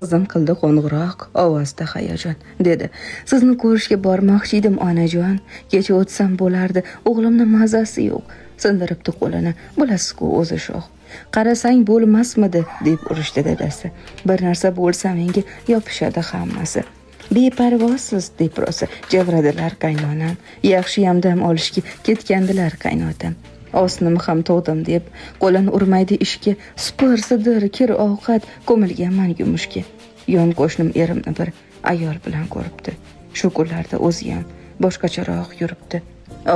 Qizim qildi qo'ng'iroq, ovozda hayajon. Dedi, sizni ko'rishga bormoqchi edim onajon. Kecha o'tsam bo'lardi, o'g'limni mazasi yo'q. Sindiribdi qo'lini, bilasiz-ku o'zi sho'x. Qarasang bo'lmasmidi, deb urishdi dadasi. Bir narsa bo'lsa menga yopishadi hammasi. Beparvosiz deb rosa javradilar qaynonam. Yaxshiyam dam olishga ketgandilar qaynotam. Osnim ham tug'dim deb qo'lini urmaydi ishga, supursidir kir ovqat ko'milganman yumushga. Yon qo'shnim erimni bir ayol bilan ko'ribdi. Shu kunlarda o'zi ham boshqacharoq yuribdi.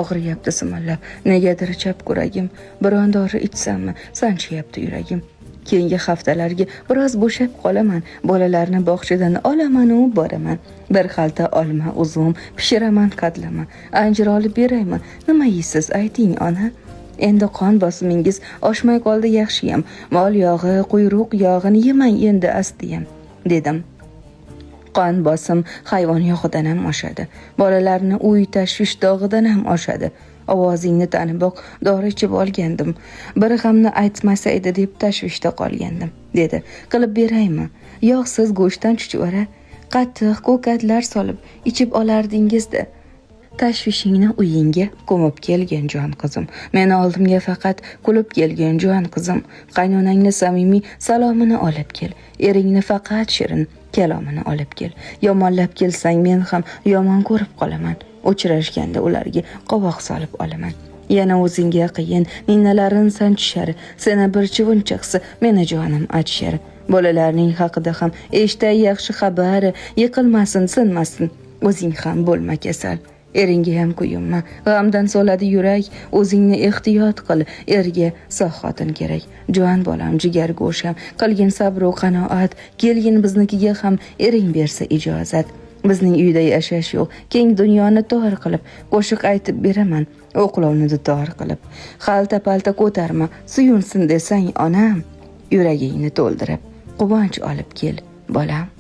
Og'riyapti simillab, negadir chap kuragim, biron dori ichsammi sanchyapti yuragim. Keyingi haftalarga biroz bo'shab qolaman, bolalarni bog'chadan olaman u boraman. Bir xalta olma uzum pishiraman qadlama, anjir olib beraymi, nima yeysiz ayting ona? Endi qon bosimingiz oshmay qoldi yaxshiyam, mol yog'i, quyruq yog'ini yemang endi astiyam, dedim. Qon bosim hayvon yog'idan ham oshadi, bolalarni uy tashvish dog'idan ham oshadi. Ovozingni taniboq dori ichib olgandim, bir g'amni aytmasa edi deb tashvishda qolgandim, dedi. Qilib beraymi? Yog'siz go'shtdan chuchvara, qattiq ko'katlar solib ichib olardingizda. Tashvishingni uyingga ko'mib kelgan jon qizim, meni oldimga faqat kulib kelgan jon qizim. Qaynonangni samimiy salomini olib kel, eringni faqat shirin kalomini olib kel. Yomonlab kelsang men ham yomon ko'rib qolaman, uchrashganda ularga qovoq solib olaman. Yana o'zingga qiyin ninnalarin sanchishar, seni bir chivin chiqsa meni jonim achishar. Bolalarning haqida ham eshitay yaxshi xabari, yiqilmasin sinmasin, o'zing ham bo'lma kasal. Eringga ham kuyunma, g'amdan soladi yurak, o'zingni ehtiyot qil, erga sog' xotin kerak. Jon bolam, jigar go'sham, qilgin sabr va qanoat, kelgin biznikiga ham ering bersa ijozat. Bizning uyda yashash yo'q, keng dunyoni tor qilib, qo'shiq aytib beraman, o'qlovni dutor qilib. Xalta-palta ko'tarma, suyunsin desang onam, yuragingni to'ldirib, quvonch olib kel, bolam.